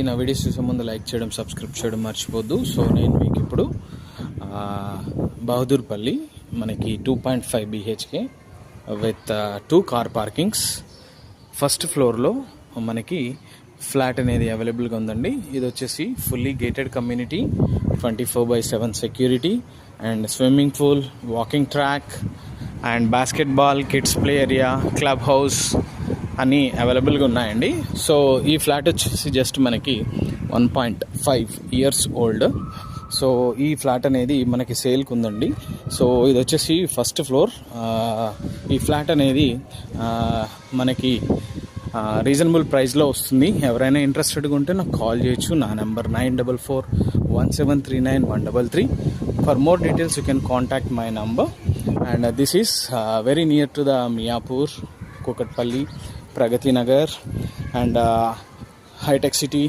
నా వీడియోస్ చూసే ముందు లైక్ చేయడం, సబ్స్క్రైబ్ చేయడం మర్చిపోద్దు. సో నేను మీకు ఇప్పుడు బహదూర్పల్లి మనకి 2.5 BHK with 2 car parkings first ఫ్లోర్లో మనకి ఫ్లాట్ అనేది అవైలబుల్గా ఉందండి. ఇది వచ్చేసి fully gated community, 24/7 security and swimming pool, walking track and basketball, kids play area, club house అన్నీ అవైలబుల్గా ఉన్నాయండి. సో ఈ ఫ్లాట్ వచ్చేసి జస్ట్ మనకి 1.5 ఇయర్స్ ఓల్డ్. సో ఈ ఫ్లాట్ అనేది మనకి సేల్కి ఉందండి. సో ఇది వచ్చేసి ఫస్ట్ ఫ్లోర్. ఈ ఫ్లాట్ అనేది మనకి రీజనబుల్ ప్రైస్లో వస్తుంది. ఎవరైనా ఇంట్రెస్టెడ్గా ఉంటే నాకు కాల్ చేయొచ్చు. నా number 9441739133. For more details you can contact my number. And this is very near to the Miyapur, Kukatpally, Pragathi Nagar and హైటెక్ సిటీ.